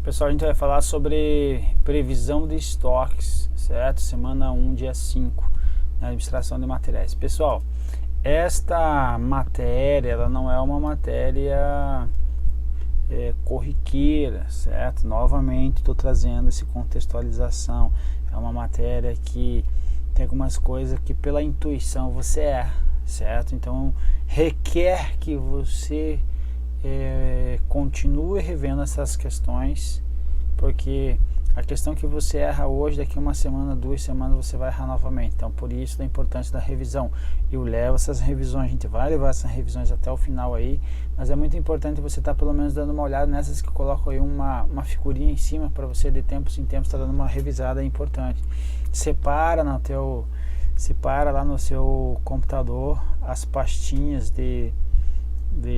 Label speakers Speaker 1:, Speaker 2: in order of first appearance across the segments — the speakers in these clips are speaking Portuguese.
Speaker 1: Pessoal, a gente vai falar sobre previsão de estoques, certo? Semana 1, dia 5, na administração de materiais. Pessoal, esta matéria, ela não é uma matéria corriqueira, certo? Novamente, estou trazendo essa contextualização. É uma matéria que tem algumas coisas que pela intuição você erra, certo? Então, requer que você continue revendo essas questões, porque a questão que você erra hoje, daqui uma semana, 2 semanas, você vai errar novamente. Então, por isso, a importância da revisão. Eu levo essas revisões, a gente vai levar essas revisões até o final aí, mas é muito importante você estar pelo menos dando uma olhada nessas que eu coloco aí uma figurinha em cima para você de tempos em tempos estar dando uma revisada, é importante. Separa lá no seu computador as pastinhas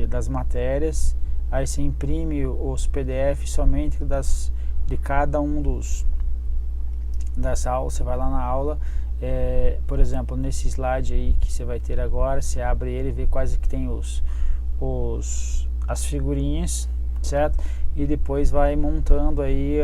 Speaker 1: das matérias, aí você imprime os PDFs somente de cada um das aulas. Você vai lá na aula, por exemplo, nesse slide aí que você vai ter agora, você abre ele e vê quais que tem as figurinhas, certo? E depois vai montando aí,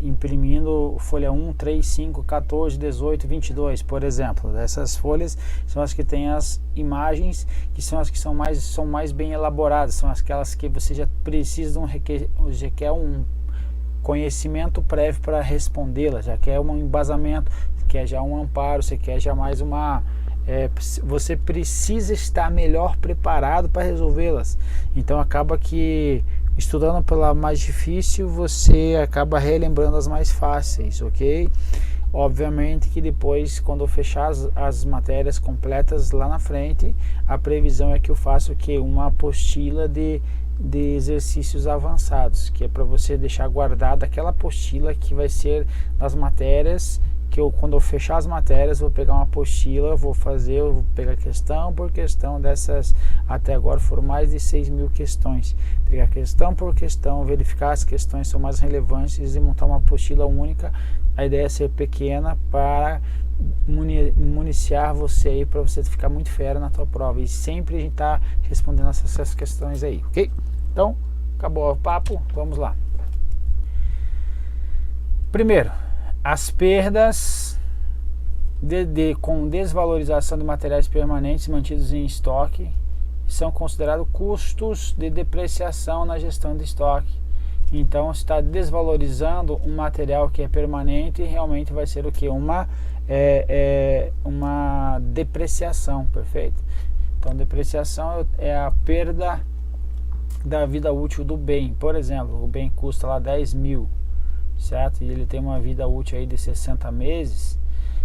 Speaker 1: imprimindo folha 1, 3, 5, 14, 18, 22, por exemplo. Essas folhas são as que têm as imagens, que são as que são mais bem elaboradas, são aquelas que você já precisa já quer um conhecimento prévio para respondê-la, já quer um embasamento, quer já um amparo, você quer já mais você precisa estar melhor preparado para resolvê-las. Então acaba que estudando pela mais difícil, você acaba relembrando as mais fáceis, ok? Obviamente que depois, quando eu fechar as matérias completas lá na frente, a previsão é que eu faço uma apostila de exercícios avançados, que é para você deixar guardada aquela apostila que vai ser das matérias, que quando eu fechar as matérias, vou pegar uma apostila, vou pegar questão por questão dessas, até agora foram mais de 6.000 questões, pegar questão por questão, verificar as questões são mais relevantes e montar uma apostila única. A ideia é ser pequena para municiar você aí, para você ficar muito fera na tua prova, e sempre a gente tá respondendo essas questões aí, ok? Então, acabou o papo, vamos lá. Primeiro, as perdas com desvalorização de materiais permanentes mantidos em estoque são considerados custos de depreciação na gestão de estoque. Então, se está desvalorizando um material que é permanente, realmente vai ser o que? Uma depreciação, perfeito? Então, depreciação é a perda da vida útil do bem. Por exemplo, o bem custa lá 10.000, certo? E ele tem uma vida útil aí de 60 meses.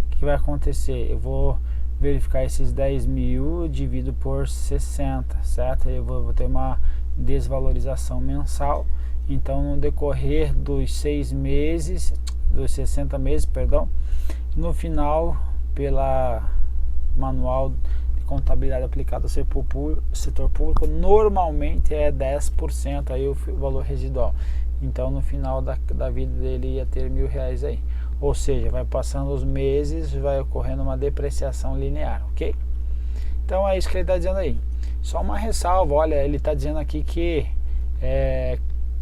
Speaker 1: O que vai acontecer? Eu vou verificar esses 10.000 dividido por 60, certo? Eu vou ter uma desvalorização mensal. Então, no decorrer dos 60 meses, perdão, no final, pela manual de contabilidade aplicada ao setor público, normalmente é 10% aí o valor residual. Então, no final da vida dele ia ter R$1.000 aí. Ou seja, vai passando os meses, vai ocorrendo uma depreciação linear, ok? Então, é isso que ele está dizendo aí. Só uma ressalva, olha, ele está dizendo aqui que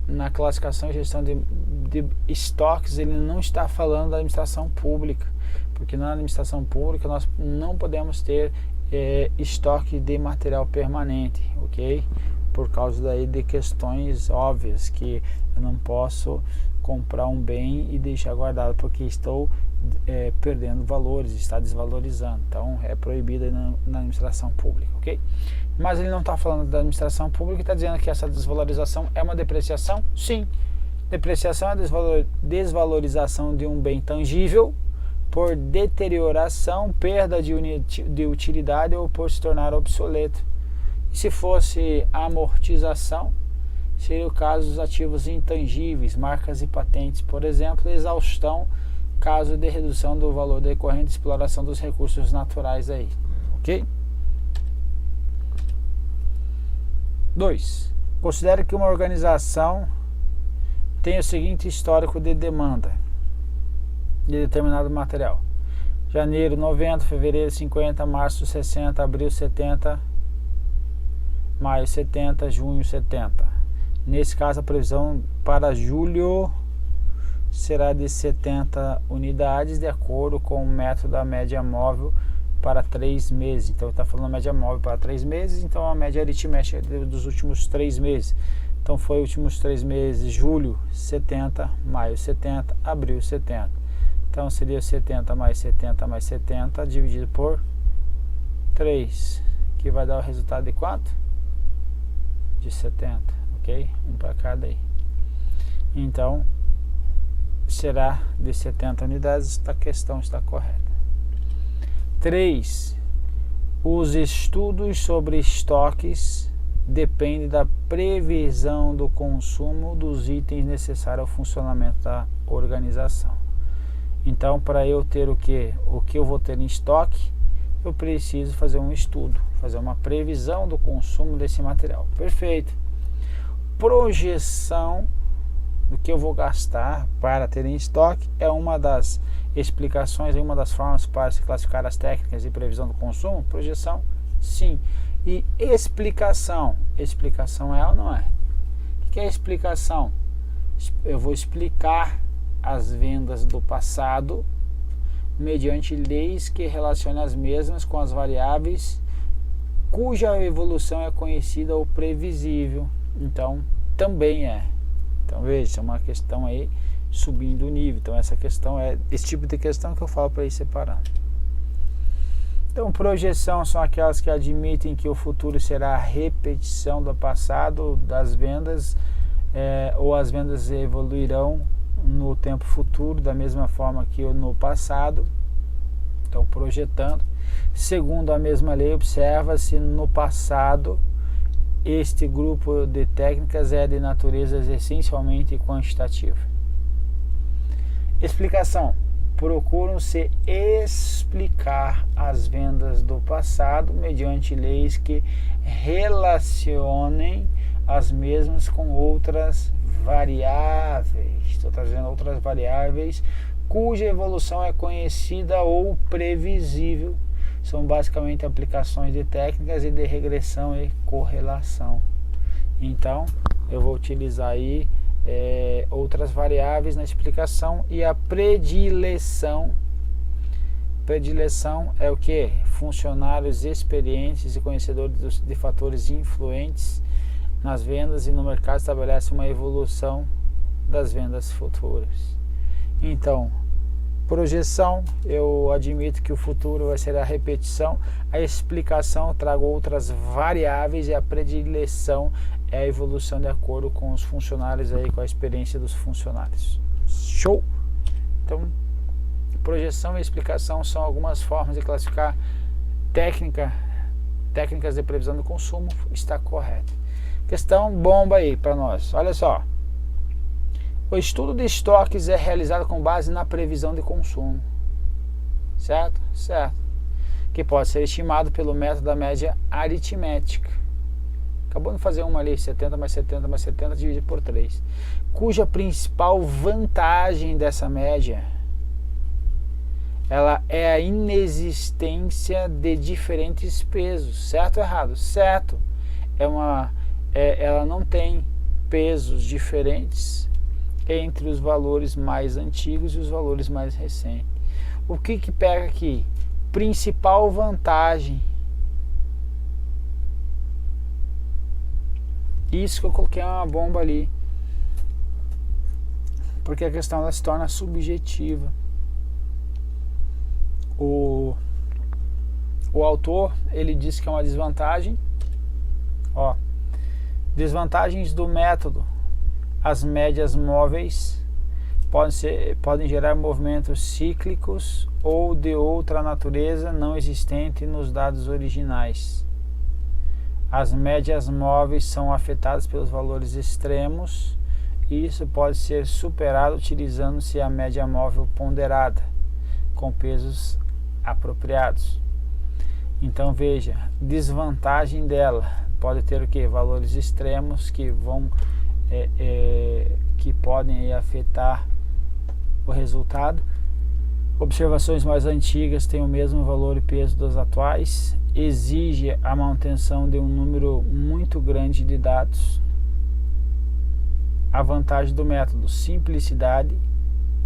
Speaker 1: na classificação e gestão de estoques, ele não está falando da administração pública, porque na administração pública nós não podemos ter estoque de material permanente, ok? Por causa daí de questões óbvias, que eu não posso comprar um bem e deixar guardado, porque estou perdendo valores, está desvalorizando. Então é proibido na administração pública, ok? Mas ele não está falando da administração pública, está dizendo que essa desvalorização é uma depreciação? Sim. Depreciação é a desvalorização de um bem tangível por deterioração, perda de utilidade ou por se tornar obsoleto. E se fosse amortização, seria o caso dos ativos intangíveis, marcas e patentes, por exemplo, exaustão, caso de redução do valor decorrente de exploração dos recursos naturais aí, ok? 2. Considere que uma organização tem o seguinte histórico de demanda de determinado material: janeiro 90, fevereiro 50, março 60, abril 70, maio 70, junho 70. Nesse caso, a previsão para julho será de 70 unidades, de acordo com o método da média móvel para 3 meses. Então está falando a média móvel para 3 meses, então a média aritmética dos últimos 3 meses. Então foi os últimos 3 meses, julho 70, maio 70, abril 70. Então seria 70 mais 70 mais 70 dividido por 3, que vai dar o resultado de quanto? De 70, ok? Um para cada aí. Então será de 70 unidades, a questão está correta. 3. Os estudos sobre estoques dependem da previsão do consumo dos itens necessários ao funcionamento da organização. Então, para eu ter o que eu vou ter em estoque, eu preciso fazer um estudo, fazer uma previsão do consumo desse material. Perfeito. Projeção do que eu vou gastar para ter em estoque é uma das explicações, é uma das formas para se classificar as técnicas de previsão do consumo. Projeção, sim. E explicação. Explicação é ou não é? O que é explicação? Eu vou explicar as vendas do passado mediante leis que relacionam as mesmas com as variáveis cuja evolução é conhecida ou previsível. Então, também é. Então, veja, é uma questão aí subindo o nível. Então, essa questão é esse tipo de questão que eu falo para ir separando. Então, projeção são aquelas que admitem que o futuro será a repetição do passado das vendas, ou as vendas evoluirão no tempo futuro da mesma forma que no passado. Então, projetando. Segundo a mesma lei, observa-se no passado. Este grupo de técnicas é de natureza essencialmente quantitativa. Explicação. Procuram-se explicar as vendas do passado mediante leis que relacionem as mesmas com outras variáveis. Estou trazendo outras variáveis cuja evolução é conhecida ou previsível. São basicamente aplicações de técnicas e de regressão e correlação. Então, eu vou utilizar aí outras variáveis na explicação. E a predileção. Predileção é o que? Funcionários experientes e conhecedores de fatores influentes nas vendas e no mercado estabelece uma evolução das vendas futuras. Então, projeção, eu admito que o futuro vai ser a repetição. A explicação, eu trago outras variáveis. E a predileção é a evolução de acordo com os funcionários aí, com a experiência dos funcionários. Show! Então, projeção e explicação são algumas formas de classificar técnicas de previsão do consumo. Está correto. Questão bomba aí para nós. Olha só. O estudo de estoques é realizado com base na previsão de consumo. Certo? Certo. Que pode ser estimado pelo método da média aritmética. Acabou de fazer uma ali, 70 mais 70 mais 70 dividido por 3. Cuja principal vantagem dessa média ela é a inexistência de diferentes pesos. Certo ou errado? Certo. Ela não tem pesos diferentes entre os valores mais antigos e os valores mais recentes. O que pega aqui? Principal vantagem. Isso que eu coloquei é uma bomba ali. Porque a questão ela se torna subjetiva. O autor, ele diz que é uma desvantagem. Ó, desvantagens do método. As médias móveis podem gerar movimentos cíclicos ou de outra natureza não existente nos dados originais. As médias móveis são afetadas pelos valores extremos e isso pode ser superado utilizando-se a média móvel ponderada, com pesos apropriados. Então veja, desvantagem dela pode ter o que? Valores extremos que vão que podem afetar o resultado. Observações mais antigas têm o mesmo valor e peso das atuais. Exige a manutenção de um número muito grande de dados. a vantagem do método: simplicidade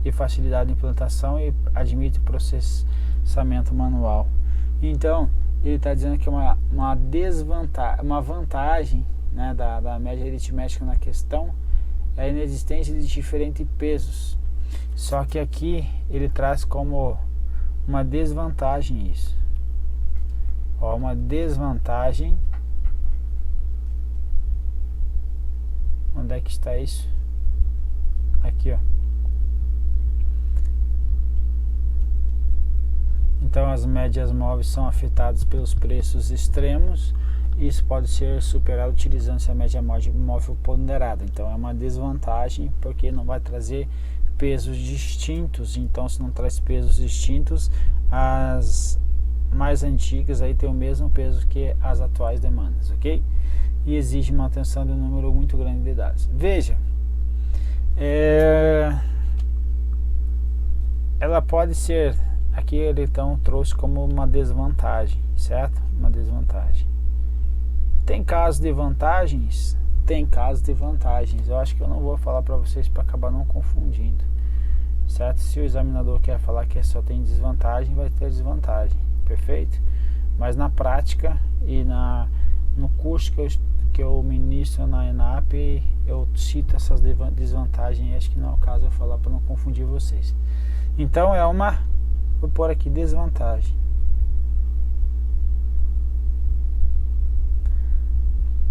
Speaker 1: e facilidade de implantação, e admite processamento manual. Então ele está dizendo que uma vantagem, né, da média aritmética na questão é a inexistência de diferentes pesos. Só que aqui ele traz como uma desvantagem isso. Ó, uma desvantagem. Onde é que está isso? Aqui, ó. Então as médias móveis são afetadas pelos preços extremos. Isso pode ser superado utilizando-se a média móvel ponderada. Então é uma desvantagem, porque não vai trazer pesos distintos. Então, se não traz pesos distintos, as mais antigas aí tem o mesmo peso que as atuais demandas, ok? E exige manutenção de um número muito grande de dados. Veja, ela pode ser, aqui ele então trouxe como uma desvantagem, certo? Uma desvantagem. Tem casos de vantagens? Tem casos de vantagens. Eu acho que eu não vou falar para vocês para acabar não confundindo, certo? Se o examinador quer falar que só tem desvantagem, vai ter desvantagem, perfeito? Mas na prática e no curso que eu ministro na ENAP, eu cito essas desvantagens. Acho que não é o caso eu falar para não confundir vocês. Então vou pôr aqui desvantagem.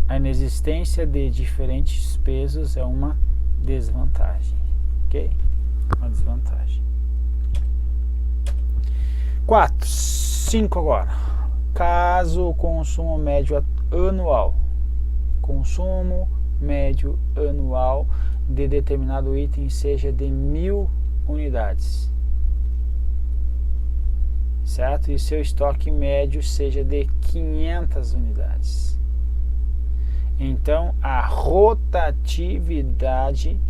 Speaker 1: A inexistência de diferentes pesos é uma desvantagem, ok? Uma desvantagem. 5 agora. Caso o consumo médio anual, consumo médio anual de determinado item seja de 1000 unidades, certo? E seu estoque médio seja de 500 unidades. Então a rotatividade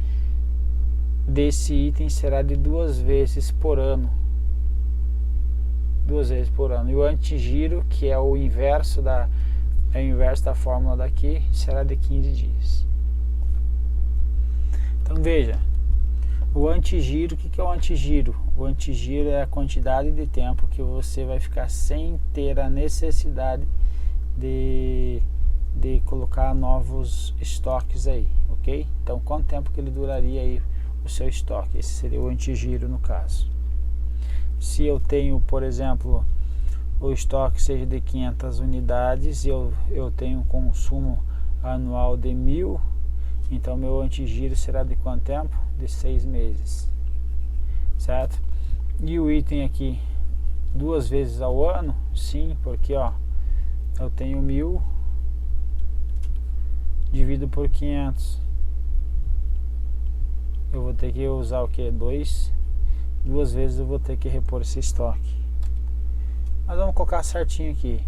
Speaker 1: desse item será de 2 vezes por ano. 2 vezes por ano. E o antigiro, que é o inverso da fórmula daqui, será de 15 dias. Então veja, o antigiro, o que é o antigiro? O antigiro é a quantidade de tempo que você vai ficar sem ter a necessidade de colocar novos estoques aí, ok? Então quanto tempo que ele duraria aí o seu estoque? Esse seria o antigiro no caso. Se eu tenho, por exemplo, o estoque seja de 500 unidades e eu tenho um consumo anual de 1000, então meu antigiro será de quanto tempo? De 6 meses, certo? E o item aqui 2 vezes ao ano? Sim, porque ó, eu tenho 1000 dividido por 500, eu vou ter que usar o que? 2 vezes eu vou ter que repor esse estoque. Mas vamos colocar certinho aqui: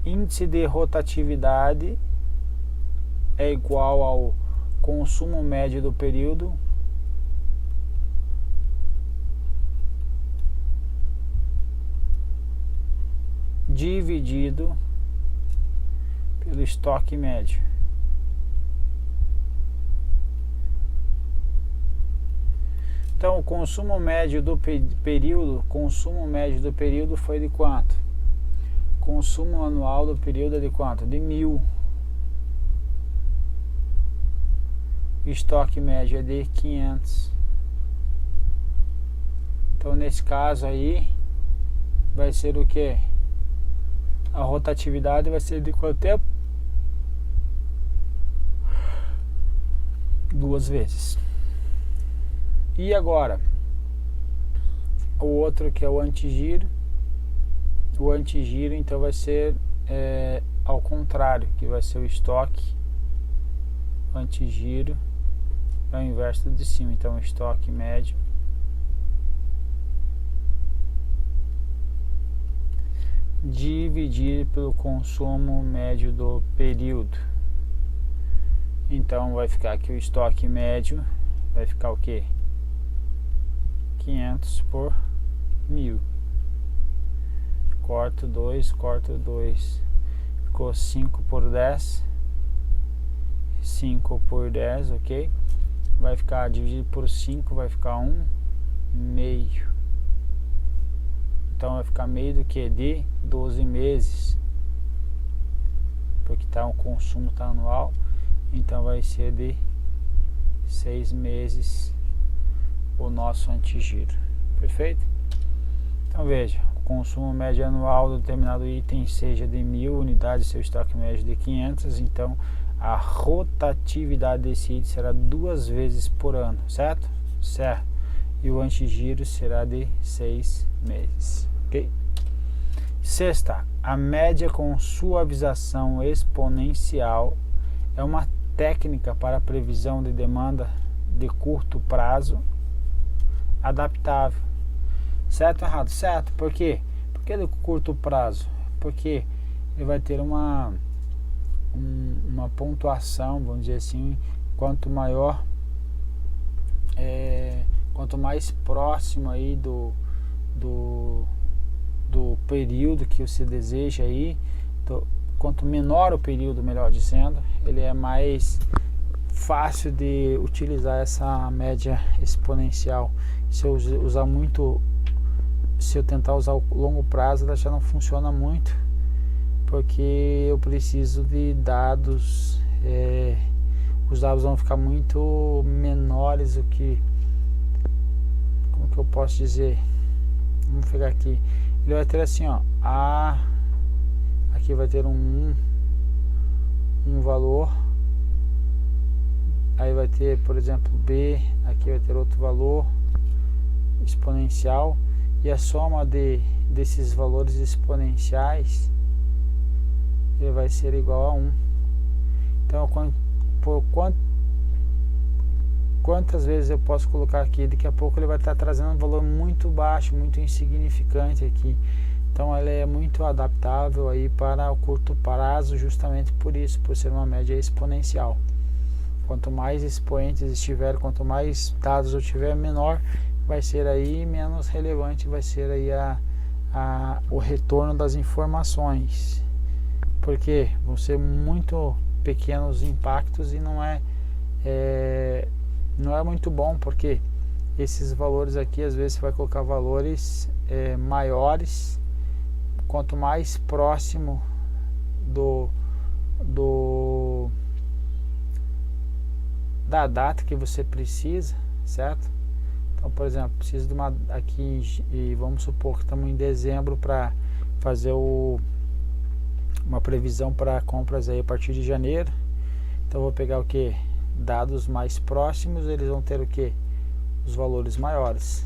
Speaker 1: índice de rotatividade é igual ao consumo médio do período dividido pelo estoque médio. Então o consumo médio do período foi de quanto? Consumo anual do período é de quanto? De 1000. O estoque médio é de 500. Então nesse caso aí vai ser o que? A rotatividade vai ser de quanto tempo? 2 vezes. E agora, o outro que é o antigiro. O antigiro então vai ser ao contrário, que vai ser o estoque. O antigiro é o inverso de cima, então o estoque médio dividido pelo consumo médio do período. Então vai ficar aqui o estoque médio, vai ficar o que? 500 por 1000. Corto 2, ficou 5 por 10, 5 por 10, ok? vai ficar dividido por 5, vai ficar 1/2. Então vai ficar meio do que? De 12 meses. Porque o consumo está anual. Então vai ser de 6 meses o nosso antigiro. Perfeito? Então veja, o consumo médio anual do determinado item seja de 1000 unidades, seu estoque médio de 500, então a rotatividade desse item será 2 vezes por ano, certo? Certo. E o antigiro será de 6 meses, ok? Sexta, a média com suavização exponencial é uma técnica para previsão de demanda de curto prazo adaptável. Certo ou errado? Certo. Por quê? Porque de curto prazo? Porque ele vai ter uma pontuação, vamos dizer assim, quanto maior, quanto mais próximo aí do período que você deseja aí, quanto menor o período, melhor dizendo, ele é mais fácil de utilizar essa média exponencial. Se eu usar muito, se eu tentar usar o longo prazo, ela já não funciona muito, porque eu preciso de dados, os dados vão ficar muito menores do que, como que eu posso dizer, vamos pegar aqui, ele vai ter assim, ó, aqui vai ter um valor, aí vai ter, por exemplo, B, aqui vai ter outro valor exponencial, e a soma desses valores exponenciais ele vai ser igual a 1. Então, quantas vezes eu posso colocar aqui? Daqui a pouco ele vai estar trazendo um valor muito baixo, muito insignificante aqui. Então, ela é muito adaptável aí para o curto prazo, justamente por isso, por ser uma média exponencial. Quanto mais expoentes estiver, quanto mais dados eu tiver, menor vai ser aí, menos relevante vai ser aí o retorno das informações, porque vão ser muito pequenos impactos e não é muito bom, porque esses valores aqui, às vezes você vai colocar valores maiores, quanto mais próximo da data que você precisa, certo? Então, por exemplo, preciso de uma aqui, e vamos supor que estamos em dezembro para fazer uma previsão para compras aí a partir de janeiro. Então vou pegar o que? Dados mais próximos, eles vão ter o que? Os valores maiores.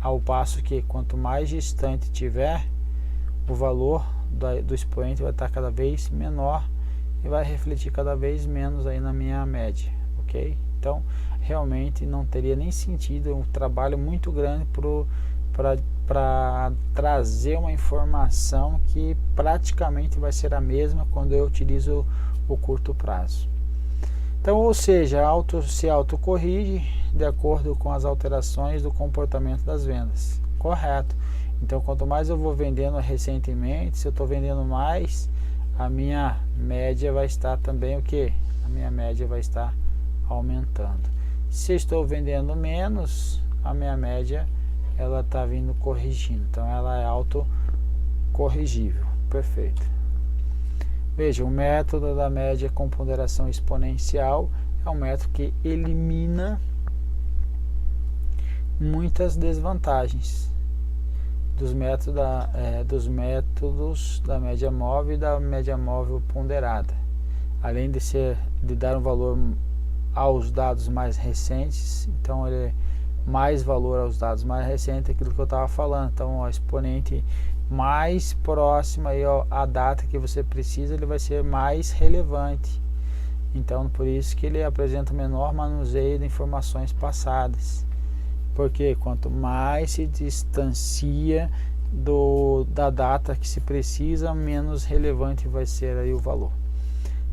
Speaker 1: Ao passo que quanto mais distante tiver, o valor do expoente vai estar cada vez menor e vai refletir cada vez menos aí na minha média, ok? Então realmente não teria nem sentido, é um trabalho muito grande para trazer uma informação que praticamente vai ser a mesma quando eu utilizo o curto prazo. Então, ou seja, se autocorrige de acordo com as alterações do comportamento das vendas. Correto. Então, quanto mais eu vou vendendo recentemente, se eu estou vendendo mais, a minha média vai estar também o que? A minha média vai estar aumentando. Se estou vendendo menos, a minha média ela está vindo corrigindo, então ela é autocorrigível. Perfeito. Veja, o método da média com ponderação exponencial é um método que elimina muitas desvantagens dos métodos da média móvel e da média móvel ponderada. Além de dar um valor aos dados mais recentes, então ele é mais valor aos dados mais recentes, aquilo que eu estava falando. Então o exponente mais próximo aí à data que você precisa, ele vai ser mais relevante. Então por isso que ele apresenta menor manuseio de informações passadas, porque quanto mais se distancia da data que se precisa, menos relevante vai ser aí o valor.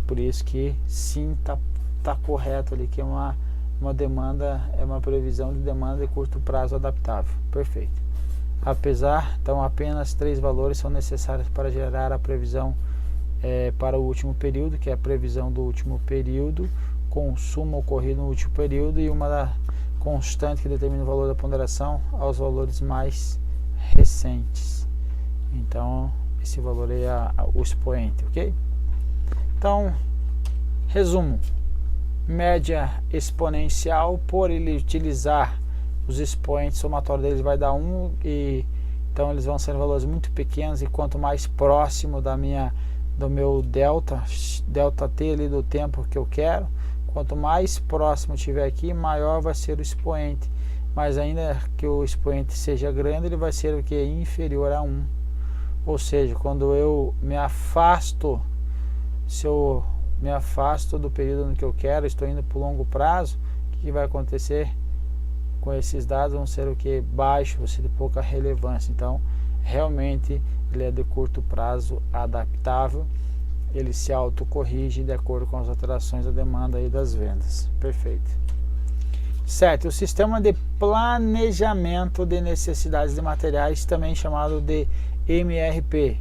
Speaker 1: Por isso que sim, tá correto ali, que é uma demanda, é uma previsão de demanda de curto prazo adaptável. Perfeito. Então apenas 3 valores são necessários para gerar a previsão para o último período, que é a previsão do último período consumo ocorrido no último período e uma da constante que determina o valor da ponderação aos valores mais recentes. Então esse valor aí é o expoente, ok? Então, resumo: média exponencial, por ele utilizar os expoentes, o somatório deles vai dar 1, e então eles vão ser valores muito pequenos, e quanto mais próximo do meu delta t ali do tempo que eu quero, quanto mais próximo tiver aqui, maior vai ser o expoente. Mas ainda que o expoente seja grande, ele vai ser o que? Inferior a 1. Ou seja, quando eu me afasto, se eu me afasto do período no que eu quero, estou indo para o longo prazo, o que vai acontecer com esses dados? Vão ser o que? Baixo, vai ser de pouca relevância. Então, realmente, ele é de curto prazo adaptável, ele se autocorrige de acordo com as alterações da demanda e das vendas. Perfeito. 7. O sistema de planejamento de necessidades de materiais, também chamado de MRP.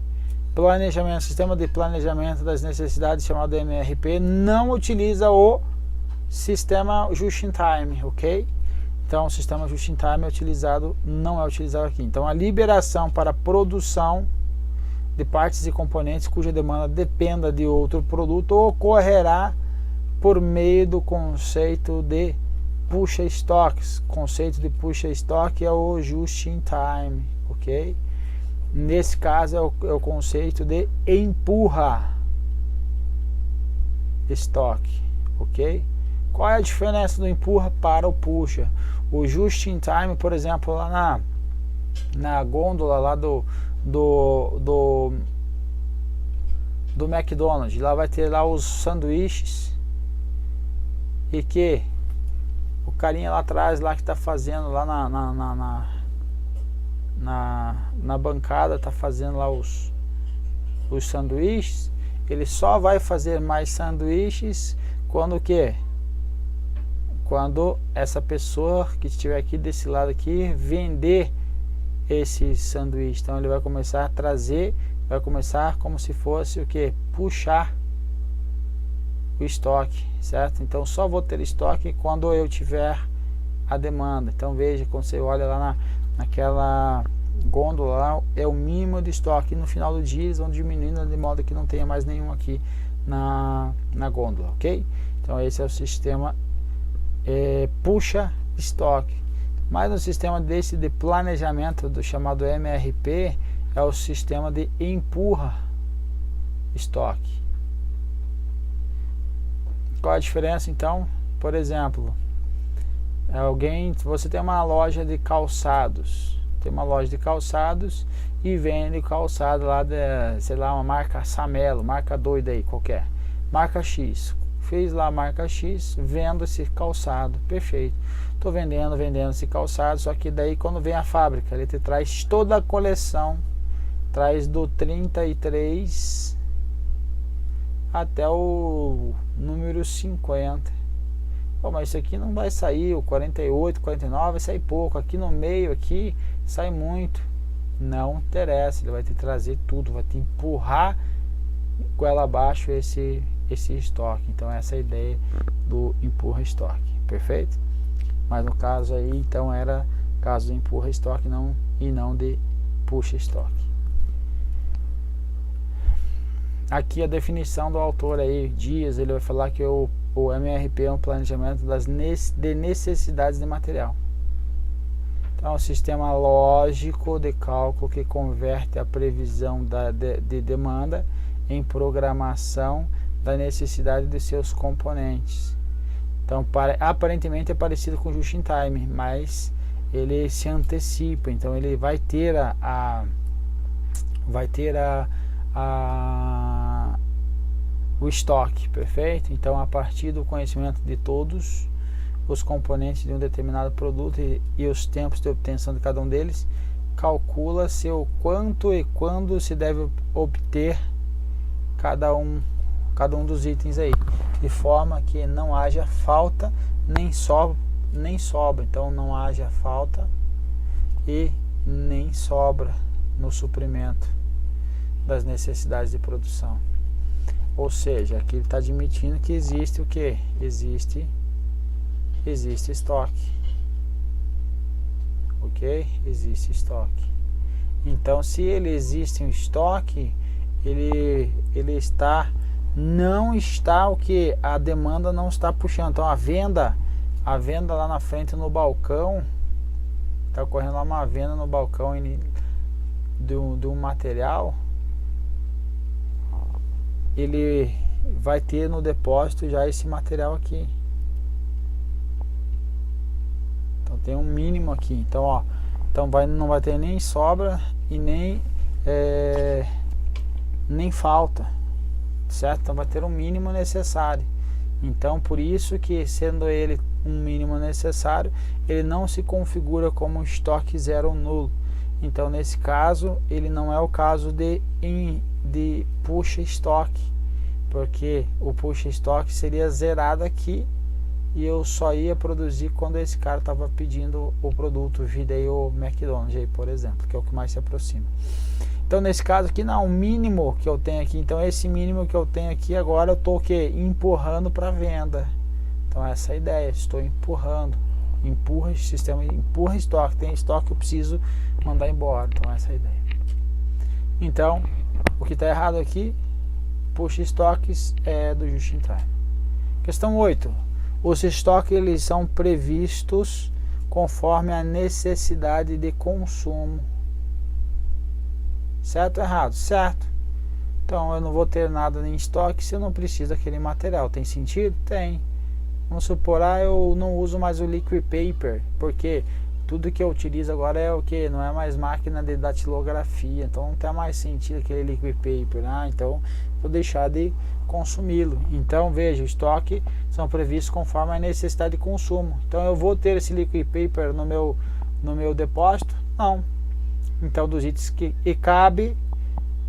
Speaker 1: Sistema de planejamento das necessidades, chamado MRP, não utiliza o sistema just-in-time, ok? Então, o sistema just-in-time não é utilizado aqui. Então, a liberação para produção de partes e componentes cuja demanda dependa de outro produto ocorrerá por meio do conceito de puxa-estoques. O conceito de puxa-estoque é o just-in-time, ok? Nesse caso é o conceito de empurra-estoque, ok? Qual é a diferença do empurra para o puxa? O just-in-time, por exemplo, lá na gôndola lá do McDonald's, lá vai ter lá os sanduíches, e que o carinha lá atrás lá que está fazendo lá na bancada, está fazendo lá os sanduíches, ele só vai fazer mais sanduíches quando o quê? Quando essa pessoa que estiver aqui desse lado aqui vender esse sanduíche. Então ele vai começar a trazer, vai começar como se fosse o que? Puxar o estoque, certo? Então só vou ter estoque quando eu tiver a demanda. Então veja, quando você olha lá naquela gôndola lá, é o mínimo de estoque. No final do dia eles vão diminuindo de modo que não tenha mais nenhum aqui na gôndola, ok? Então esse é o sistema puxa estoque. Mas no sistema desse de planejamento, do chamado MRP, é o sistema de empurra estoque. Qual a diferença então? Por exemplo, você tem uma loja de calçados, e vende calçado lá sei lá, uma marca Samelo, marca doida aí, qualquer, marca X. Fez lá a marca X, vendo esse calçado, perfeito. Estou vendendo esse calçado, só que daí quando vem a fábrica, ele te traz toda a coleção, traz do 33 até o número 50. Pô, mas isso aqui não vai sair, o 48, 49 vai sair pouco, aqui no meio aqui sai muito. Não interessa, ele vai te trazer tudo, vai te empurrar goela abaixo esse estoque. Então essa é a ideia do empurra estoque, perfeito? Mas no caso aí, então era caso de empurra estoque e não de puxa estoque. Aqui a definição do autor aí, Dias, ele vai falar que o MRP é um planejamento de necessidades de material. Então é um sistema lógico de cálculo que converte a previsão de demanda em programação da necessidade de seus componentes. Então aparentemente é parecido com o just-in-time, mas ele se antecipa. Então ele vai ter o estoque, perfeito? Então a partir do conhecimento de todos os componentes de um determinado produto e os tempos de obtenção de cada um deles, calcula-se o quanto e quando se deve obter cada um dos itens aí, de forma que não haja falta nem sobra. Então não haja falta e nem sobra no suprimento das necessidades de produção. Ou seja, aqui ele está admitindo que existe o que? Existe estoque. Ok? Existe estoque. Então, se ele existe um estoque, ele não está o que? A demanda não está puxando. Então, a venda lá na frente no balcão, está ocorrendo lá uma venda no balcão de um material, ele vai ter no depósito já esse material aqui. Então tem um mínimo aqui. Então, ó, não vai ter nem sobra e nem falta, certo? Então vai ter um mínimo necessário. Então por isso que, sendo ele um mínimo necessário, ele não se configura como um estoque zero ou nulo. Então nesse caso ele não é o caso de puxa estoque, porque o puxa estoque seria zerado aqui e eu só ia produzir quando esse cara estava pedindo o produto, vida aí o McDonald's aí, por exemplo, que é o que mais se aproxima. Então nesse caso aqui não, o mínimo que eu tenho aqui, então esse mínimo que eu tenho aqui agora eu estou o que? Empurrando para venda. Então essa é a ideia, estou empurrando, empurra sistema, empurra estoque, tem estoque que eu preciso mandar embora, então essa é a ideia. Então o que está errado aqui, puxa estoques é do just in time. Questão 8. Os estoques eles são previstos conforme a necessidade de consumo. Certo ou errado? Certo. Então eu não vou ter nada em estoque se eu não preciso daquele material. Tem sentido? Tem. Vamos supor, eu não uso mais o liquid paper, porque tudo que eu utilizo agora é o que? Não é mais máquina de datilografia, então não tem mais sentido aquele liquid paper, né? Então vou deixar de consumi-lo. Então veja, o estoque são previstos conforme a necessidade de consumo. Então eu vou ter esse liquid paper no meu depósito? Não. Então dos itens que cabe,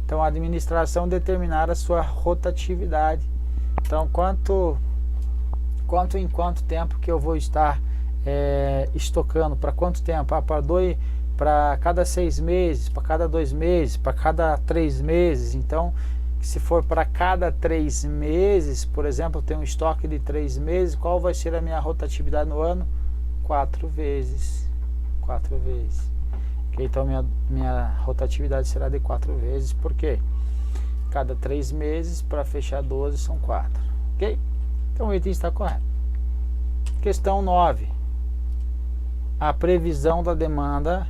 Speaker 1: então a administração determinar a sua rotatividade. Então em quanto tempo que eu vou estar estocando, para quanto tempo? Para cada 6 meses, para cada 2 meses, para cada 3 meses. Então se for para cada 3 meses, por exemplo, eu tenho um estoque de 3 meses, qual vai ser a minha rotatividade no ano? 4 vezes. 4 vezes. Okay, então minha rotatividade será de 4 vezes, porque cada 3 meses, para fechar 12, são 4. Ok? Então o item está correto. Questão 9. A previsão da demanda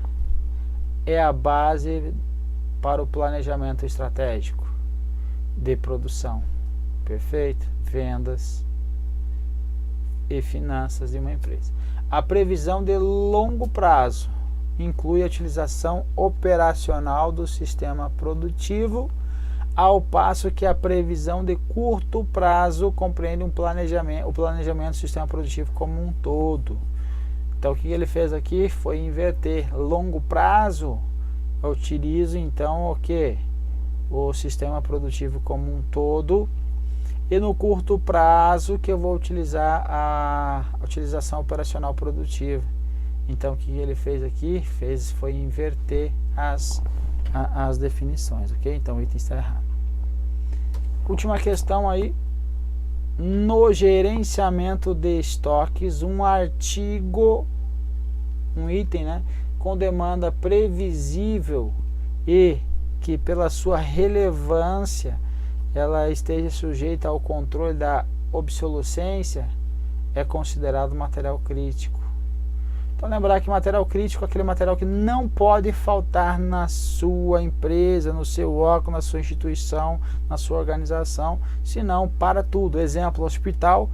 Speaker 1: é a base para o planejamento estratégico de produção. Perfeito? Vendas e finanças de uma empresa. A previsão de longo prazo inclui a utilização operacional do sistema produtivo, ao passo que a previsão de curto prazo compreende o planejamento do sistema produtivo como um todo. Então o que ele fez aqui foi inverter. Longo prazo eu utilizo então o que? O sistema produtivo como um todo, e no curto prazo que eu vou utilizar a utilização operacional produtiva. Então o que ele fez aqui? Foi inverter as definições, ok? Então o item está errado. Última questão aí. No gerenciamento de estoques, um item, né, com demanda previsível e que pela sua relevância ela esteja sujeita ao controle da obsolescência, é considerado material crítico. Então lembrar que material crítico é aquele material que não pode faltar na sua empresa, no seu órgão, na sua instituição, na sua organização, senão para tudo. Exemplo, hospital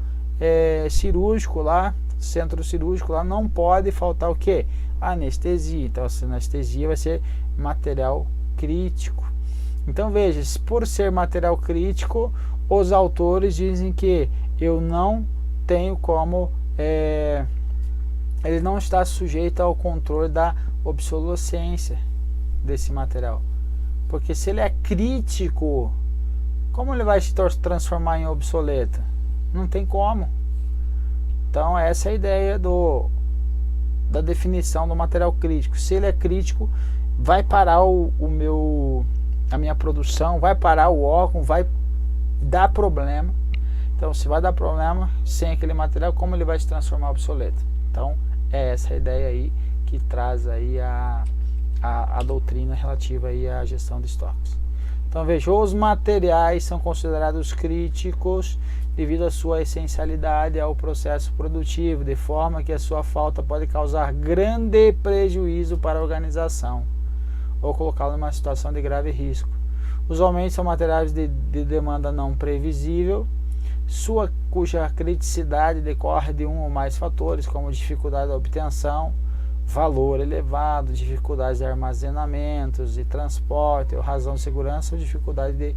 Speaker 1: cirúrgico lá, centro cirúrgico lá, não pode faltar o que? Anestesia. Então essa anestesia vai ser material crítico. Então veja, por ser material crítico, os autores dizem que eu não tenho como ele não está sujeito ao controle da obsolescência desse material, porque se ele é crítico, como ele vai se transformar em obsoleto? Não tem como. Então essa é a ideia da definição do material crítico. Se ele é crítico, vai parar a minha produção, vai parar o órgão, vai dá problema. Então, se vai dar problema sem aquele material, como ele vai se transformar obsoleto? Então, é essa a ideia aí que traz aí a doutrina relativa aí à gestão de estoques. Então, veja, os materiais são considerados críticos devido à sua essencialidade ao processo produtivo, de forma que a sua falta pode causar grande prejuízo para a organização ou colocá-lo numa situação de grave risco. Usualmente são materiais de demanda não previsível, cuja criticidade decorre de um ou mais fatores, como dificuldade da obtenção, valor elevado, dificuldades de armazenamentos e transporte, ou razão de segurança, ou dificuldade de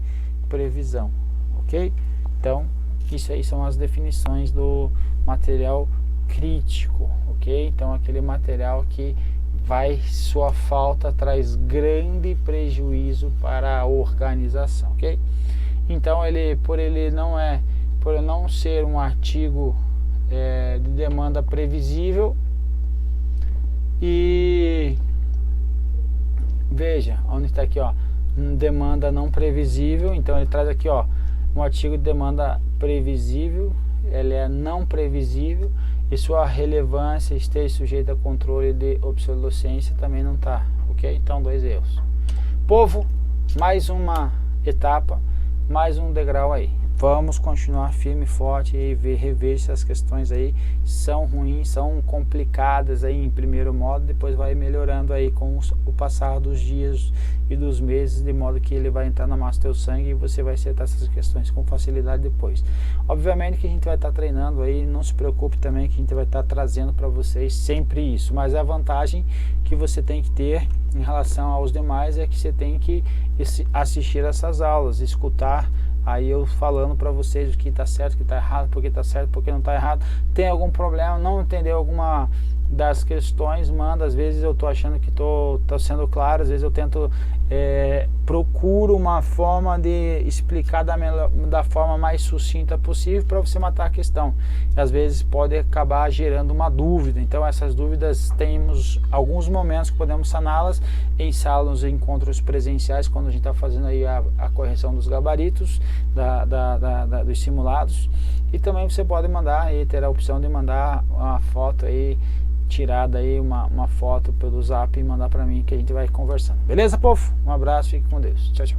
Speaker 1: previsão, ok? Então, isso aí são as definições do material crítico, ok? Então, aquele material que sua falta traz grande prejuízo para a organização, ok? Então, por ele não ser um artigo de demanda previsível, e veja, onde está aqui, ó, demanda não previsível, então ele traz aqui, ó, um artigo de demanda previsível, ele é não previsível e sua relevância esteja sujeita a controle de obsolescência também não está, ok? Então, 2 erros. Povo, mais uma etapa, mais um degrau aí. Vamos continuar firme e forte e rever se as questões aí são ruins, são complicadas aí em primeiro modo, depois vai melhorando aí com o passar dos dias e dos meses, de modo que ele vai entrar na massa do teu sangue e você vai acertar essas questões com facilidade depois. Obviamente que a gente vai estar treinando aí, não se preocupe também que a gente vai estar trazendo para vocês sempre isso, mas a vantagem que você tem que ter em relação aos demais é que você tem que assistir essas aulas, escutar aí eu falando para vocês o que está certo, o que está errado, por que está certo, por que não está errado. Tem algum problema, não entendeu alguma das questões, manda. Às vezes eu estou achando que estou sendo claro, às vezes eu tento, procuro uma forma de explicar da forma mais sucinta possível para você matar a questão. E às vezes pode acabar gerando uma dúvida, então essas dúvidas temos alguns momentos que podemos saná-las em salas, em encontros presenciais, quando a gente está fazendo aí a correção dos gabaritos, dos simulados, e também você pode mandar aí, ter a opção de mandar uma foto aí, tirada aí, uma foto pelo zap e mandar para mim que a gente vai conversando. Beleza, povo? Um abraço, fique com Deus. Tchau, tchau.